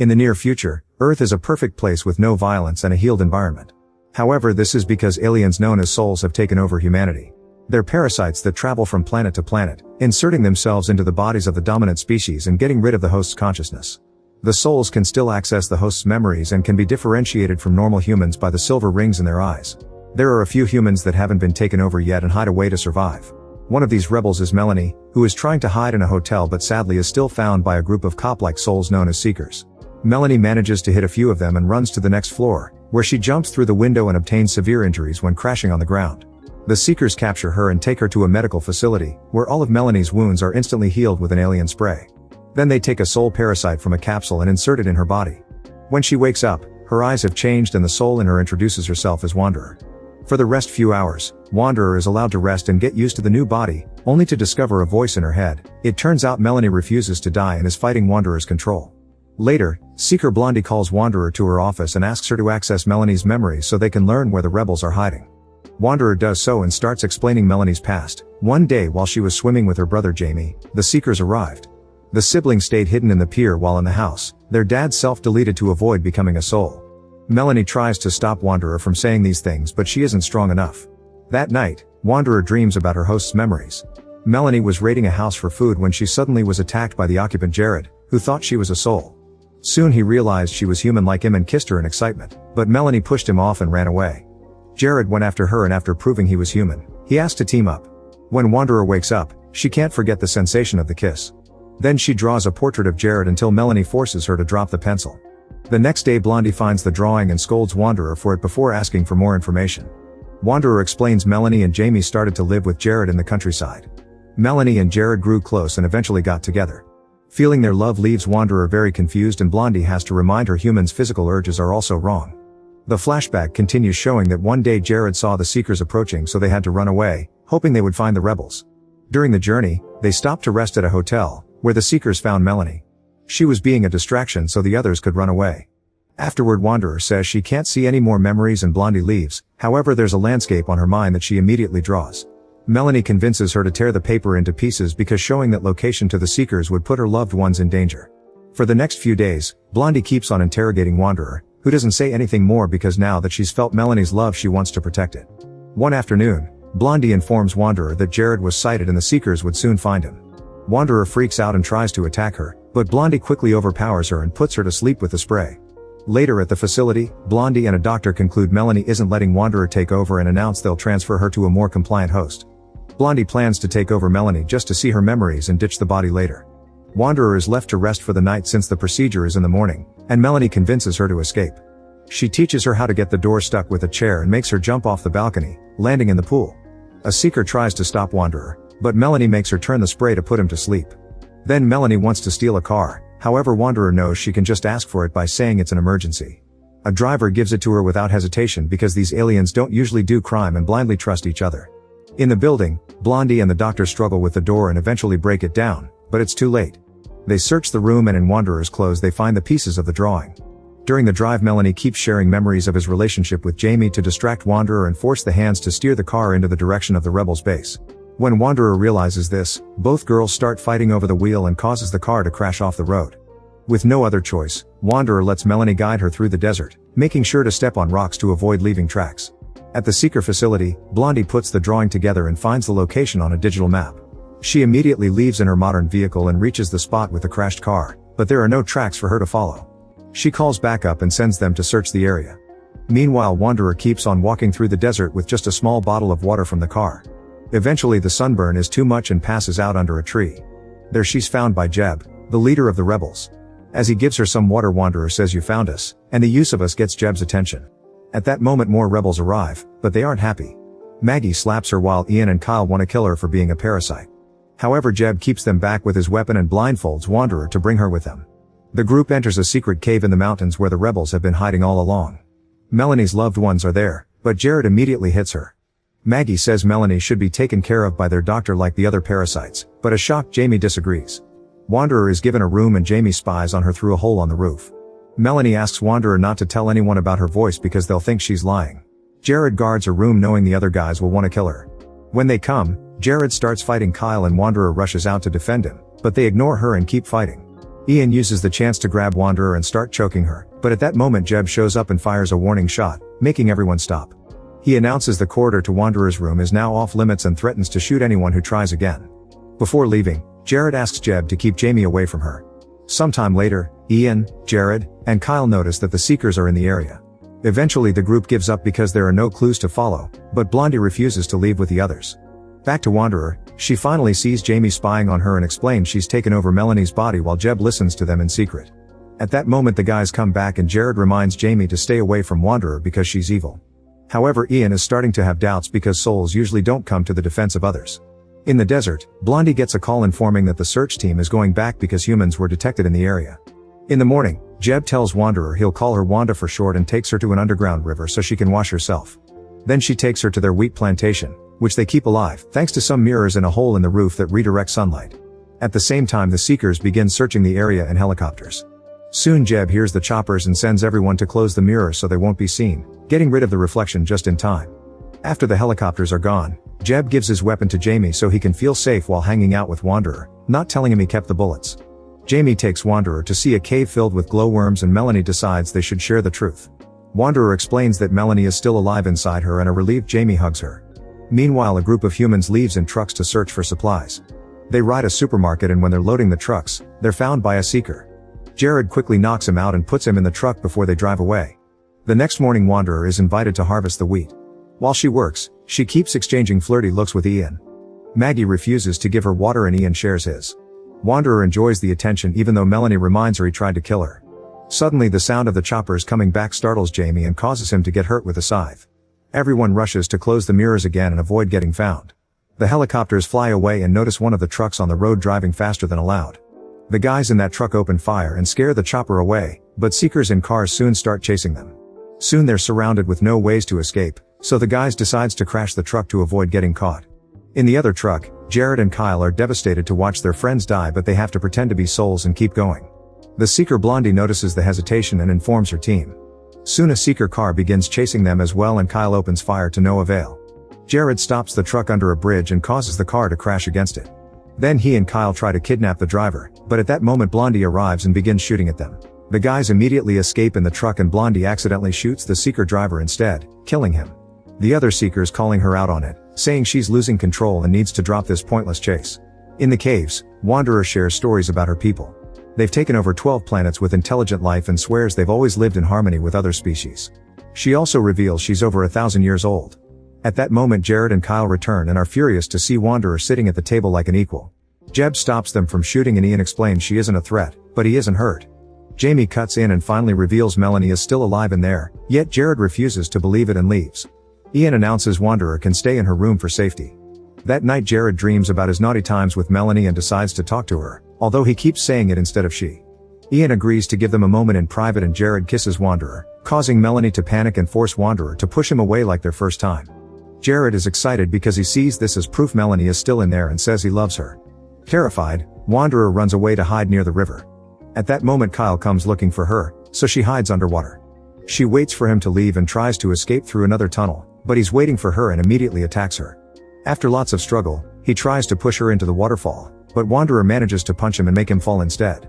In the near future, Earth is a perfect place with no violence and a healed environment. However, this is because aliens known as souls have taken over humanity. They're parasites that travel from planet to planet, inserting themselves into the bodies of the dominant species and getting rid of the host's consciousness. The souls can still access the host's memories and can be differentiated from normal humans by the silver rings in their eyes. There are a few humans that haven't been taken over yet and hide away to survive. One of these rebels is Melanie, who is trying to hide in a hotel but sadly is still found by a group of cop-like souls known as Seekers. Melanie manages to hit a few of them and runs to the next floor, where she jumps through the window and obtains severe injuries when crashing on the ground. The Seekers capture her and take her to a medical facility, where all of Melanie's wounds are instantly healed with an alien spray. Then they take a soul parasite from a capsule and insert it in her body. When she wakes up, her eyes have changed and the soul in her introduces herself as Wanderer. For the rest few hours, Wanderer is allowed to rest and get used to the new body, only to discover a voice in her head. It turns out Melanie refuses to die and is fighting Wanderer's control. Later, Seeker Blondie calls Wanderer to her office and asks her to access Melanie's memories so they can learn where the rebels are hiding. Wanderer does so and starts explaining Melanie's past. One day while she was swimming with her brother Jamie, the Seekers arrived. The siblings stayed hidden in the pier while in the house. Their dad self-deleted to avoid becoming a soul. Melanie tries to stop Wanderer from saying these things but she isn't strong enough. That night, Wanderer dreams about her host's memories. Melanie was raiding a house for food when she suddenly was attacked by the occupant Jared, who thought she was a soul. Soon he realized she was human like him and kissed her in excitement, but Melanie pushed him off and ran away. Jared went after her and after proving he was human, he asked to team up. When Wanderer wakes up, she can't forget the sensation of the kiss. Then she draws a portrait of Jared until Melanie forces her to drop the pencil. The next day Blondie finds the drawing and scolds Wanderer for it before asking for more information. Wanderer explains Melanie and Jamie started to live with Jared in the countryside. Melanie and Jared grew close and eventually got together. Feeling their love leaves Wanderer very confused and Blondie has to remind her humans' physical urges are also wrong. The flashback continues showing that one day Jared saw the Seekers approaching so they had to run away, hoping they would find the rebels. During the journey, they stopped to rest at a hotel, where the Seekers found Melanie. She was being a distraction so the others could run away. Afterward Wanderer says she can't see any more memories and Blondie leaves, however there's a landscape on her mind that she immediately draws. Melanie convinces her to tear the paper into pieces because showing that location to the Seekers would put her loved ones in danger. For the next few days, Blondie keeps on interrogating Wanderer, who doesn't say anything more because now that she's felt Melanie's love she wants to protect it. One afternoon, Blondie informs Wanderer that Jared was sighted and the Seekers would soon find him. Wanderer freaks out and tries to attack her, but Blondie quickly overpowers her and puts her to sleep with the spray. Later at the facility, Blondie and a doctor conclude Melanie isn't letting Wanderer take over and announce they'll transfer her to a more compliant host. Blondie plans to take over Melanie just to see her memories and ditch the body later. Wanderer is left to rest for the night since the procedure is in the morning, and Melanie convinces her to escape. She teaches her how to get the door stuck with a chair and makes her jump off the balcony, landing in the pool. A Seeker tries to stop Wanderer, but Melanie makes her turn the spray to put him to sleep. Then Melanie wants to steal a car, however Wanderer knows she can just ask for it by saying it's an emergency. A driver gives it to her without hesitation because these aliens don't usually do crime and blindly trust each other. In the building, Blondie and the doctor struggle with the door and eventually break it down, but it's too late. They search the room and in Wanderer's clothes they find the pieces of the drawing. During the drive Melanie keeps sharing memories of his relationship with Jamie to distract Wanderer and force the hands to steer the car into the direction of the rebels' base. When Wanderer realizes this, both girls start fighting over the wheel and causes the car to crash off the road. With no other choice, Wanderer lets Melanie guide her through the desert, making sure to step on rocks to avoid leaving tracks. At the Seeker facility, Blondie puts the drawing together and finds the location on a digital map. She immediately leaves in her modern vehicle and reaches the spot with the crashed car, but there are no tracks for her to follow. She calls backup and sends them to search the area. Meanwhile Wanderer keeps on walking through the desert with just a small bottle of water from the car. Eventually the sunburn is too much and passes out under a tree. There she's found by Jeb, the leader of the rebels. As he gives her some water Wanderer says you found us, and the use of us gets Jeb's attention. At that moment more rebels arrive, but they aren't happy. Maggie slaps her while Ian and Kyle want to kill her for being a parasite. However Jeb keeps them back with his weapon and blindfolds Wanderer to bring her with them. The group enters a secret cave in the mountains where the rebels have been hiding all along. Melanie's loved ones are there, but Jared immediately hits her. Maggie says Melanie should be taken care of by their doctor like the other parasites, but a shocked Jamie disagrees. Wanderer is given a room and Jamie spies on her through a hole on the roof. Melanie asks Wanderer not to tell anyone about her voice because they'll think she's lying. Jared guards her room knowing the other guys will want to kill her. When they come, Jared starts fighting Kyle and Wanderer rushes out to defend him, but they ignore her and keep fighting. Ian uses the chance to grab Wanderer and start choking her, but at that moment Jeb shows up and fires a warning shot, making everyone stop. He announces the corridor to Wanderer's room is now off limits and threatens to shoot anyone who tries again. Before leaving, Jared asks Jeb to keep Jamie away from her. Sometime later, Ian, Jared, and Kyle notice that the Seekers are in the area. Eventually the group gives up because there are no clues to follow, but Blondie refuses to leave with the others. Back to Wanderer, she finally sees Jamie spying on her and explains she's taken over Melanie's body while Jeb listens to them in secret. At that moment the guys come back and Jared reminds Jamie to stay away from Wanderer because she's evil. However, Ian is starting to have doubts because souls usually don't come to the defense of others. In the desert, Blondie gets a call informing that the search team is going back because humans were detected in the area. In the morning, Jeb tells Wanderer he'll call her Wanda for short and takes her to an underground river so she can wash herself. Then she takes her to their wheat plantation, which they keep alive thanks to some mirrors in a hole in the roof that redirect sunlight. At the same time the Seekers begin searching the area in helicopters. Soon Jeb hears the choppers and sends everyone to close the mirrors so they won't be seen, getting rid of the reflection just in time. After the helicopters are gone, Jeb gives his weapon to Jamie so he can feel safe while hanging out with Wanderer, not telling him he kept the bullets. Jamie takes Wanderer to see a cave filled with glowworms and Melanie decides they should share the truth. Wanderer explains that Melanie is still alive inside her and a relieved Jamie hugs her. Meanwhile a group of humans leaves in trucks to search for supplies. They ride a supermarket and when they're loading the trucks, they're found by a Seeker. Jared quickly knocks him out and puts him in the truck before they drive away. The next morning Wanderer is invited to harvest the wheat. While she works, she keeps exchanging flirty looks with Ian. Maggie refuses to give her water and Ian shares his. Wanderer enjoys the attention even though Melanie reminds her he tried to kill her. Suddenly the sound of the choppers coming back startles Jamie and causes him to get hurt with a scythe. Everyone rushes to close the mirrors again and avoid getting found. The helicopters fly away and notice one of the trucks on the road driving faster than allowed. The guys in that truck open fire and scare the chopper away, but Seekers in cars soon start chasing them. Soon they're surrounded with no ways to escape, so the guys decides to crash the truck to avoid getting caught. In the other truck, Jared and Kyle are devastated to watch their friends die but they have to pretend to be souls and keep going. The Seeker Blondie notices the hesitation and informs her team. Soon a Seeker car begins chasing them as well and Kyle opens fire to no avail. Jared stops the truck under a bridge and causes the car to crash against it. Then he and Kyle try to kidnap the driver, but at that moment Blondie arrives and begins shooting at them. The guys immediately escape in the truck and Blondie accidentally shoots the Seeker driver instead, killing him. The other Seekers calling her out on it, saying she's losing control and needs to drop this pointless chase. In the caves, Wanderer shares stories about her people. They've taken over 12 planets with intelligent life and swears they've always lived in harmony with other species. She also reveals she's over 1,000 years old. At that moment Jared and Kyle return and are furious to see Wanderer sitting at the table like an equal. Jeb stops them from shooting and Ian explains she isn't a threat, but he isn't hurt. Jamie cuts in and finally reveals Melanie is still alive in there, yet Jared refuses to believe it and leaves. Ian announces Wanderer can stay in her room for safety. That night Jared dreams about his naughty times with Melanie and decides to talk to her, although he keeps saying it instead of she. Ian agrees to give them a moment in private and Jared kisses Wanderer, causing Melanie to panic and force Wanderer to push him away like their first time. Jared is excited because he sees this as proof Melanie is still in there and says he loves her. Terrified, Wanderer runs away to hide near the river. At that moment Kyle comes looking for her, so she hides underwater. She waits for him to leave and tries to escape through another tunnel, but he's waiting for her and immediately attacks her. After lots of struggle, he tries to push her into the waterfall, but Wanderer manages to punch him and make him fall instead.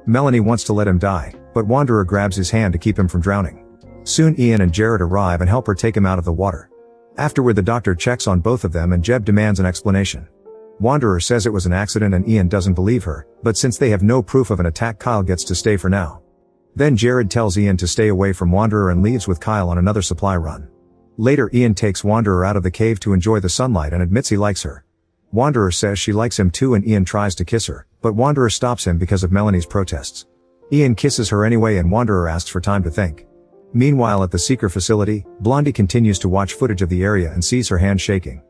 Melanie wants to let him die, but Wanderer grabs his hand to keep him from drowning. Soon Ian and Jared arrive and help her take him out of the water. Afterward the doctor checks on both of them and Jeb demands an explanation. Wanderer says it was an accident and Ian doesn't believe her, but since they have no proof of an attack Kyle gets to stay for now. Then Jared tells Ian to stay away from Wanderer and leaves with Kyle on another supply run. Later Ian takes Wanderer out of the cave to enjoy the sunlight and admits he likes her. Wanderer says she likes him too and Ian tries to kiss her, but Wanderer stops him because of Melanie's protests. Ian kisses her anyway and Wanderer asks for time to think. Meanwhile at the Seeker facility, Blondie continues to watch footage of the area and sees her hand shaking.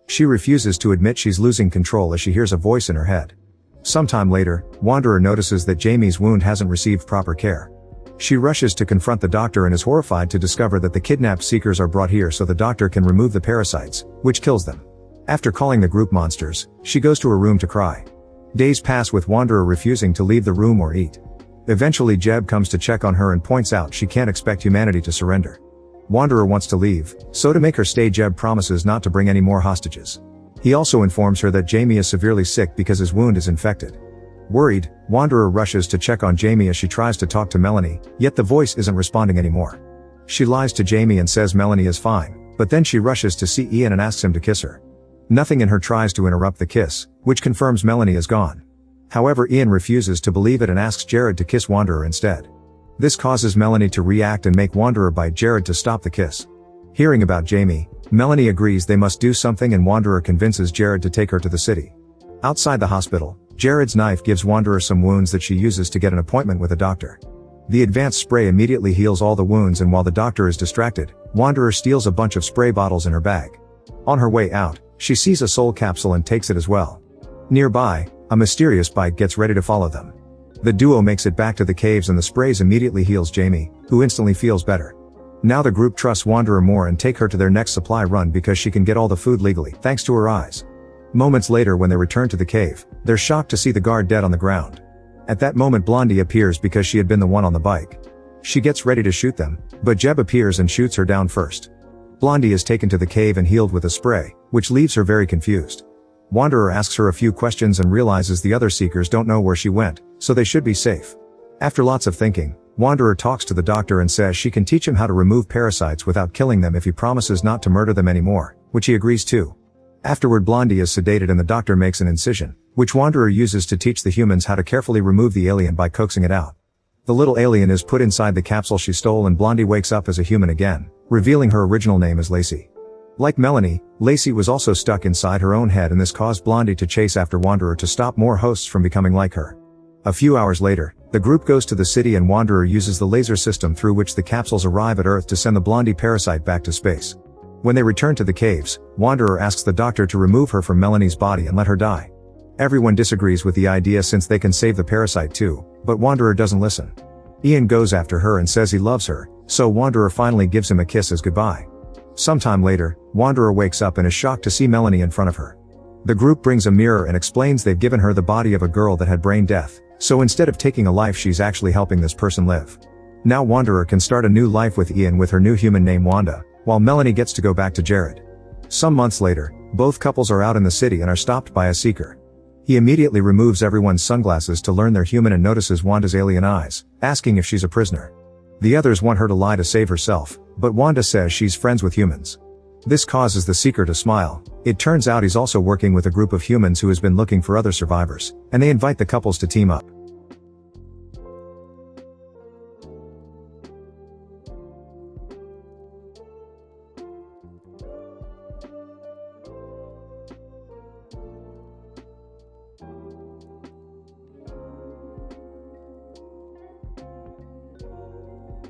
She refuses to admit she's losing control as she hears a voice in her head. Sometime later, Wanderer notices that Jamie's wound hasn't received proper care. She rushes to confront the doctor and is horrified to discover that the kidnapped Seekers are brought here so the doctor can remove the parasites, which kills them. After calling the group monsters, she goes to her room to cry. Days pass with Wanderer refusing to leave the room or eat. Eventually Jeb comes to check on her and points out she can't expect humanity to surrender. Wanderer wants to leave, so to make her stay Jeb promises not to bring any more hostages. He also informs her that Jamie is severely sick because his wound is infected. Worried, Wanderer rushes to check on Jamie as she tries to talk to Melanie, yet the voice isn't responding anymore. She lies to Jamie and says Melanie is fine, but then she rushes to see Ian and asks him to kiss her. Nothing in her tries to interrupt the kiss, which confirms Melanie is gone. However, Ian refuses to believe it and asks Jared to kiss Wanderer instead. This causes Melanie to react and make Wanderer bite Jared to stop the kiss. Hearing about Jamie, Melanie agrees they must do something and Wanderer convinces Jared to take her to the city. Outside the hospital, Jared's knife gives Wanderer some wounds that she uses to get an appointment with a doctor. The advanced spray immediately heals all the wounds, and while the doctor is distracted, Wanderer steals a bunch of spray bottles in her bag. On her way out, she sees a soul capsule and takes it as well. Nearby, a mysterious bike gets ready to follow them. The duo makes it back to the caves and the sprays immediately heals Jamie, who instantly feels better. Now the group trusts Wanderer more and take her to their next supply run because she can get all the food legally, thanks to her eyes. Moments later, when they return to the cave, they're shocked to see the guard dead on the ground. At that moment, Blondie appears because she had been the one on the bike. She gets ready to shoot them, but Jeb appears and shoots her down first. Blondie is taken to the cave and healed with a spray, which leaves her very confused. Wanderer asks her a few questions and realizes the other seekers don't know where she went, so they should be safe. After lots of thinking, Wanderer talks to the doctor and says she can teach him how to remove parasites without killing them if he promises not to murder them anymore, which he agrees to. Afterward, Blondie is sedated and the doctor makes an incision, which Wanderer uses to teach the humans how to carefully remove the alien by coaxing it out. The little alien is put inside the capsule she stole and Blondie wakes up as a human again, revealing her original name as Lacey. Like Melanie, Lacey was also stuck inside her own head, and this caused Blondie to chase after Wanderer to stop more hosts from becoming like her. A few hours later, the group goes to the city and Wanderer uses the laser system through which the capsules arrive at Earth to send the Blondie parasite back to space. When they return to the caves, Wanderer asks the doctor to remove her from Melanie's body and let her die. Everyone disagrees with the idea since they can save the parasite too, but Wanderer doesn't listen. Ian goes after her and says he loves her, so Wanderer finally gives him a kiss as goodbye. Sometime later, Wanderer wakes up and is shocked to see Melanie in front of her. The group brings a mirror and explains they've given her the body of a girl that had brain death, so instead of taking a life she's actually helping this person live. Now Wanderer can start a new life with Ian with her new human named Wanda, while Melanie gets to go back to Jared. Some months later, both couples are out in the city and are stopped by a seeker. He immediately removes everyone's sunglasses to learn they're human and notices Wanda's alien eyes, asking if she's a prisoner. The others want her to lie to save herself, but Wanda says she's friends with humans. This causes the seeker to smile. It turns out he's also working with a group of humans who has been looking for other survivors, and they invite the couples to team up.